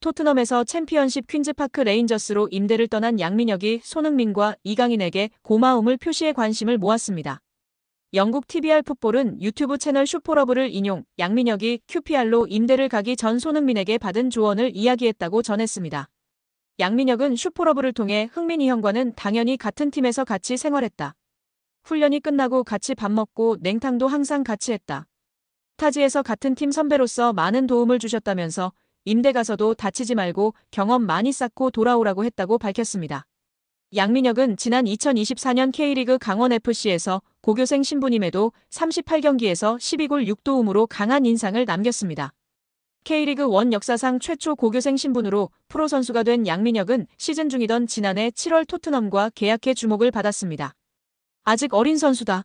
토트넘에서 챔피언십 퀸즈파크 레인저스로 임대를 떠난 양민혁이 손흥민과 이강인에게 고마움을 표시해 관심을 모았습니다. 영국 TVR 풋볼은 유튜브 채널 슈퍼러브를 인용, 양민혁이 QPR로 임대를 가기 전 손흥민에게 받은 조언을 이야기했다고 전했습니다. 양민혁은 슈퍼러브를 통해 흥민이 형과는 당연히 같은 팀에서 같이 생활했다. 훈련이 끝나고 같이 밥 먹고 냉탕도 항상 같이 했다. 타지에서 같은 팀 선배로서 많은 도움을 주셨다면서 임대 가서도 다치지 말고 경험 많이 쌓고 돌아오라고 했다고 밝혔습니다. 양민혁은 지난 2024년 K리그 강원FC에서 고교생 신분임에도 38경기에서 12골 6도움으로 강한 인상을 남겼습니다. K리그 1 역사상 최초 고교생 신분으로 프로 선수가 된 양민혁은 시즌 중이던 지난해 7월 토트넘과 계약해 주목을 받았습니다. 아직 어린 선수다.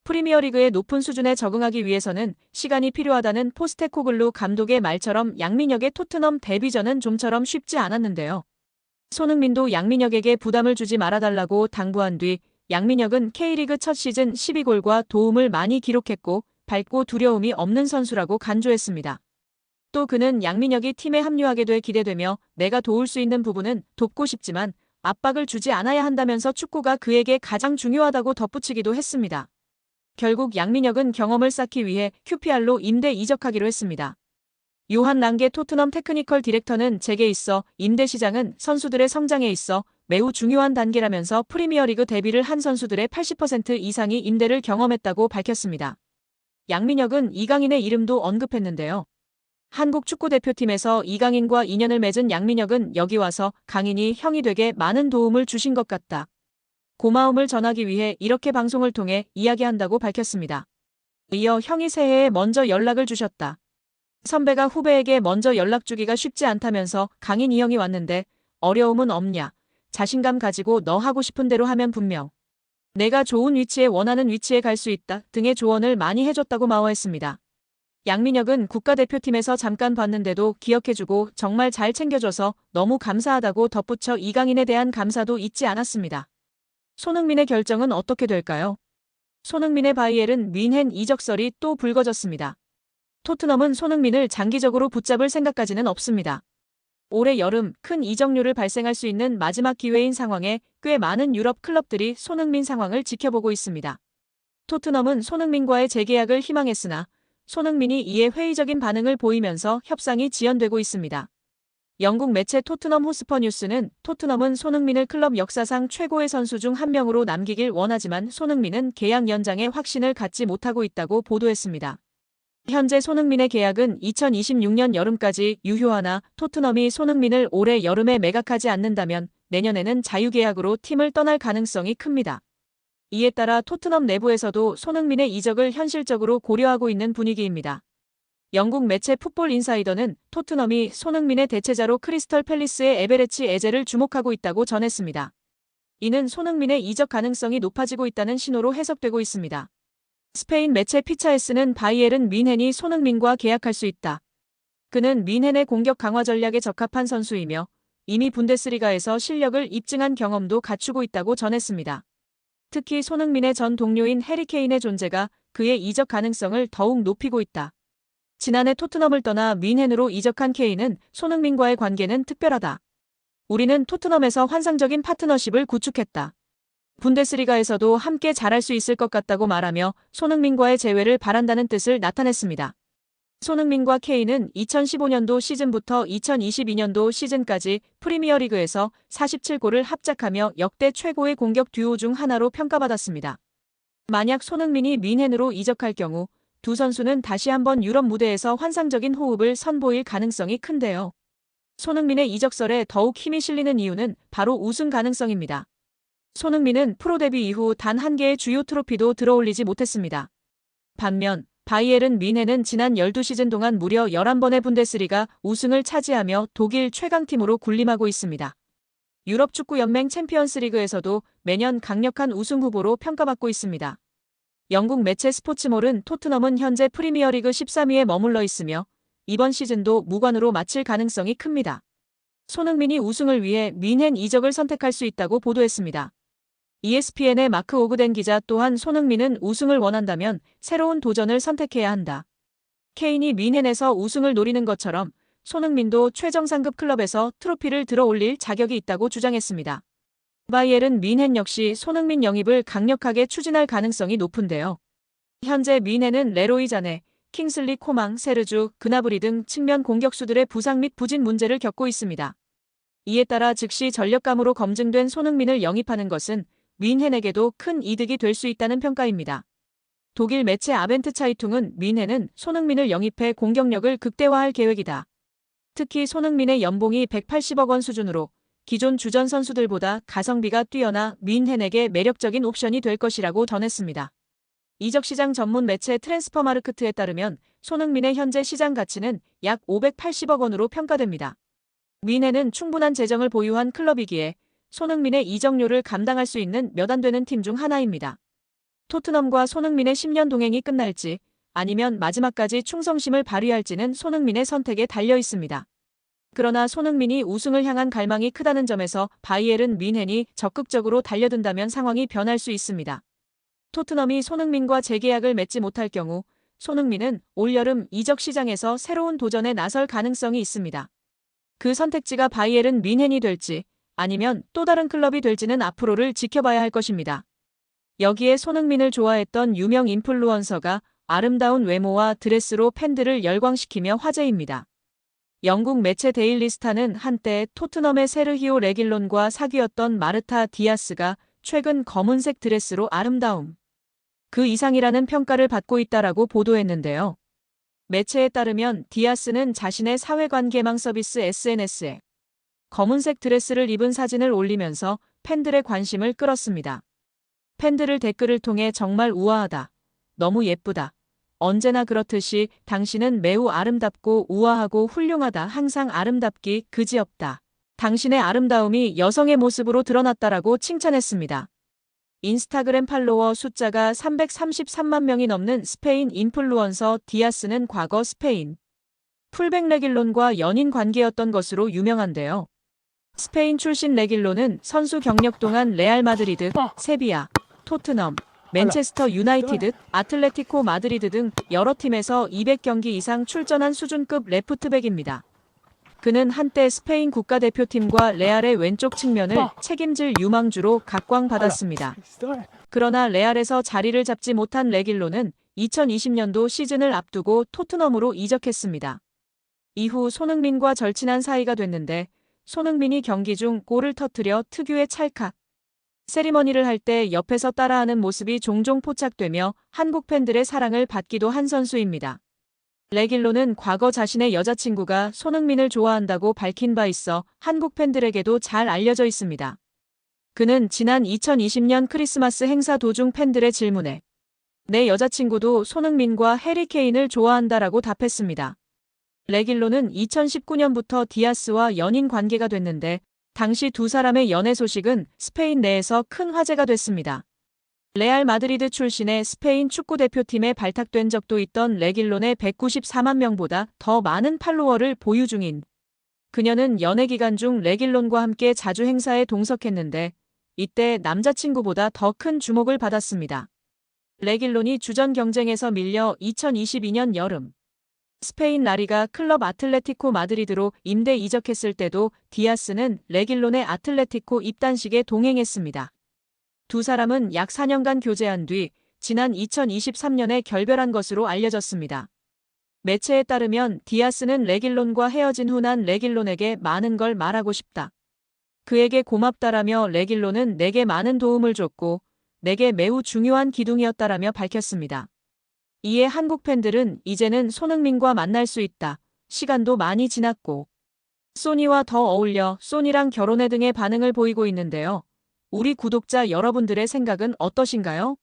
프리미어리그의 높은 수준에 적응하기 위해서는 시간이 필요하다는 포스테코글루 감독의 말처럼 양민혁의 토트넘 데뷔전은 좀처럼 쉽지 않았는데요. 손흥민도 양민혁에게 부담을 주지 말아달라고 당부한 뒤 양민혁은 K리그 첫 시즌 12골과 도움을 많이 기록했고 밝고 두려움이 없는 선수라고 간주했습니다. 또 그는 양민혁이 팀에 합류하게 돼 기대되며 내가 도울 수 있는 부분은 돕고 싶지만 압박을 주지 않아야 한다면서 축구가 그에게 가장 중요하다고 덧붙이기도 했습니다. 결국 양민혁은 경험을 쌓기 위해 QPR로 임대 이적하기로 했습니다. 요한 랑게 토트넘 테크니컬 디렉터는 제게 있어 임대 시장은 선수들의 성장에 있어 매우 중요한 단계라면서 프리미어리그 데뷔를 한 선수들의 80% 이상이 임대를 경험했다고 밝혔습니다. 양민혁은 이강인의 이름도 언급했는데요. 한국 축구대표팀에서 이강인과 인연을 맺은 양민혁은 여기 와서 강인이 형이 되게 많은 도움을 주신 것 같다. 고마움을 전하기 위해 이렇게 방송을 통해 이야기한다고 밝혔습니다. 이어 형이 새해에 먼저 연락을 주셨다. 선배가 후배에게 먼저 연락 주기가 쉽지 않다면서 강인 이 형이 왔는데 어려움은 없냐. 자신감 가지고 너 하고 싶은 대로 하면 분명. 내가 좋은 위치에 원하는 위치에 갈 수 있다 등의 조언을 많이 해줬다고 마워했습니다. 양민혁은 국가대표팀에서 잠깐 봤는데도 기억해주고 정말 잘 챙겨줘서 너무 감사하다고 덧붙여 이강인에 대한 감사도 잊지 않았습니다. 손흥민의 결정은 어떻게 될까요? 손흥민의 바이에른 뮌헨 이적설이 또 불거졌습니다. 토트넘은 손흥민을 장기적으로 붙잡을 생각까지는 없습니다. 올해 여름 큰 이적료를 발생할 수 있는 마지막 기회인 상황에 꽤 많은 유럽 클럽들이 손흥민 상황을 지켜보고 있습니다. 토트넘은 손흥민과의 재계약을 희망했으나 손흥민이 이에 회의적인 반응을 보이면서 협상이 지연되고 있습니다. 영국 매체 토트넘 호스퍼 뉴스는 토트넘은 손흥민을 클럽 역사상 최고의 선수 중 한 명으로 남기길 원하지만 손흥민은 계약 연장에 확신을 갖지 못하고 있다고 보도했습니다. 현재 손흥민의 계약은 2026년 여름까지 유효하나 토트넘이 손흥민을 올해 여름에 매각하지 않는다면 내년에는 자유계약으로 팀을 떠날 가능성이 큽니다. 이에 따라 토트넘 내부에서도 손흥민의 이적을 현실적으로 고려하고 있는 분위기입니다. 영국 매체 풋볼 인사이더는 토트넘이 손흥민의 대체자로 크리스털 팰리스의 에베레치 에제를 주목하고 있다고 전했습니다. 이는 손흥민의 이적 가능성이 높아지고 있다는 신호로 해석되고 있습니다. 스페인 매체 피차에스는 바이에른 뮌헨이 손흥민과 계약할 수 있다. 그는 뮌헨의 공격 강화 전략에 적합한 선수이며 이미 분데스리가에서 실력을 입증한 경험도 갖추고 있다고 전했습니다. 특히 손흥민의 전 동료인 해리 케인의 존재가 그의 이적 가능성을 더욱 높이고 있다. 지난해 토트넘을 떠나 뮌헨으로 이적한 케인은 손흥민과의 관계는 특별하다. 우리는 토트넘에서 환상적인 파트너십을 구축했다. 분데스리가에서도 함께 잘할 수 있을 것 같다고 말하며 손흥민과의 재회를 바란다는 뜻을 나타냈습니다. 손흥민과 케인은 2015년도 시즌부터 2022년도 시즌까지 프리미어리그에서 47골을 합작하며 역대 최고의 공격 듀오 중 하나로 평가받았습니다. 만약 손흥민이 뮌헨으로 이적할 경우 두 선수는 다시 한번 유럽 무대에서 환상적인 호흡을 선보일 가능성이 큰데요. 손흥민의 이적설에 더욱 힘이 실리는 이유는 바로 우승 가능성입니다. 손흥민은 프로 데뷔 이후 단 한 개의 주요 트로피도 들어올리지 못했습니다. 반면 바이에른 뮌헨은 지난 12시즌 동안 무려 11번의 분데스리가 우승을 차지하며 독일 최강팀으로 군림하고 있습니다. 유럽 축구 연맹 챔피언스리그에서도 매년 강력한 우승 후보로 평가받고 있습니다. 영국 매체 스포츠몰은 토트넘은 현재 프리미어리그 13위에 머물러 있으며 이번 시즌도 무관으로 마칠 가능성이 큽니다. 손흥민이 우승을 위해 뮌헨 이적을 선택할 수 있다고 보도했습니다. ESPN의 마크 오그덴 기자 또한 손흥민은 우승을 원한다면 새로운 도전을 선택해야 한다. 케인이 뮌헨에서 우승을 노리는 것처럼 손흥민도 최정상급 클럽에서 트로피를 들어올릴 자격이 있다고 주장했습니다. 바이에른 뮌헨 역시 손흥민 영입을 강력하게 추진할 가능성이 높은데요. 현재 뮌헨은 레로이 자네, 킹슬리 코망, 세르주, 그나브리 등 측면 공격수들의 부상 및 부진 문제를 겪고 있습니다. 이에 따라 즉시 전력감으로 검증된 손흥민을 영입하는 것은 뮌헨에게도 큰 이득이 될 수 있다는 평가입니다. 독일 매체 아벤트 차이퉁은 뮌헨은 손흥민을 영입해 공격력을 극대화할 계획이다. 특히 손흥민의 연봉이 180억 원 수준으로 기존 주전 선수들보다 가성비가 뛰어나 뮌헨에게 매력적인 옵션이 될 것이라고 전했습니다. 이적시장 전문 매체 트랜스퍼마르크트에 따르면 손흥민의 현재 시장 가치는 약 580억 원으로 평가됩니다. 뮌헨은 충분한 재정을 보유한 클럽이기에 손흥민의 이적료를 감당할 수 있는 몇 안 되는 팀 중 하나입니다. 토트넘과 손흥민의 10년 동행이 끝날지 아니면 마지막까지 충성심을 발휘할지는 손흥민의 선택에 달려 있습니다. 그러나 손흥민이 우승을 향한 갈망이 크다는 점에서 바이에른 뮌헨이 적극적으로 달려든다면 상황이 변할 수 있습니다. 토트넘이 손흥민과 재계약을 맺지 못할 경우 손흥민은 올여름 이적 시장에서 새로운 도전에 나설 가능성이 있습니다. 그 선택지가 바이에른 뮌헨이 될지 아니면 또 다른 클럽이 될지는 앞으로를 지켜봐야 할 것입니다. 여기에 손흥민을 좋아했던 유명 인플루언서가 아름다운 외모와 드레스로 팬들을 열광시키며 화제입니다. 영국 매체 데일리 스타는 한때 토트넘의 세르히오 레길론과 사귀었던 마르타 디아스가 최근 검은색 드레스로 아름다움 그 이상이라는 평가를 받고 있다라고 보도했는데요. 매체에 따르면 디아스는 자신의 사회관계망 서비스 SNS에 검은색 드레스를 입은 사진을 올리면서 팬들의 관심을 끌었습니다. 팬들을 댓글을 통해 정말 우아하다. 너무 예쁘다. 언제나 그렇듯이 당신은 매우 아름답고 우아하고 훌륭하다. 항상 아름답기 그지없다. 당신의 아름다움이 여성의 모습으로 드러났다라고 칭찬했습니다. 인스타그램 팔로워 숫자가 333만 명이 넘는 스페인 인플루언서 디아스는 과거 스페인 풀백 레길론과 연인 관계였던 것으로 유명한데요. 스페인 출신 레길론은 선수 경력 동안 레알 마드리드, 세비야, 토트넘, 맨체스터 유나이티드, 아틀레티코 마드리드 등 여러 팀에서 200경기 이상 출전한 수준급 레프트백입니다. 그는 한때 스페인 국가대표팀과 레알의 왼쪽 측면을 책임질 유망주로 각광받았습니다. 그러나 레알에서 자리를 잡지 못한 레길론은 2020년도 시즌을 앞두고 토트넘으로 이적했습니다. 이후 손흥민과 절친한 사이가 됐는데 손흥민이 경기 중 골을 터뜨려 특유의 찰칵 세리머니를 할 때 옆에서 따라하는 모습이 종종 포착되며 한국 팬들의 사랑을 받기도 한 선수입니다. 레길론은 과거 자신의 여자친구가 손흥민을 좋아한다고 밝힌 바 있어 한국 팬들에게도 잘 알려져 있습니다. 그는 지난 2020년 크리스마스 행사 도중 팬들의 질문에 내 여자친구도 손흥민과 해리 케인을 좋아한다라고 답했습니다. 레길론은 2019년부터 디아스와 연인 관계가 됐는데 당시 두 사람의 연애 소식은 스페인 내에서 큰 화제가 됐습니다. 레알 마드리드 출신의 스페인 축구대표팀에 발탁된 적도 있던 레길론의 194만 명보다 더 많은 팔로워를 보유 중인 그녀는 연애 기간 중 레길론과 함께 자주 행사에 동석했는데 이때 남자친구보다 더 큰 주목을 받았습니다. 레길론이 주전 경쟁에서 밀려 2022년 여름 스페인 라리가 클럽 아틀레티코 마드리드로 임대 이적했을 때도 디아스는 레길론의 아틀레티코 입단식에 동행했습니다. 두 사람은 약 4년간 교제한 뒤 지난 2023년에 결별한 것으로 알려졌습니다. 매체에 따르면 디아스는 레길론과 헤어진 후 난 레길론에게 많은 걸 말하고 싶다. 그에게 고맙다라며 레길론은 내게 많은 도움을 줬고 내게 매우 중요한 기둥이었다라며 밝혔습니다. 이에 한국 팬들은 이제는 손흥민과 만날 수 있다. 시간도 많이 지났고 소니와 더 어울려 소니랑 결혼해 등의 반응을 보이고 있는데요. 우리 구독자 여러분들의 생각은 어떠신가요?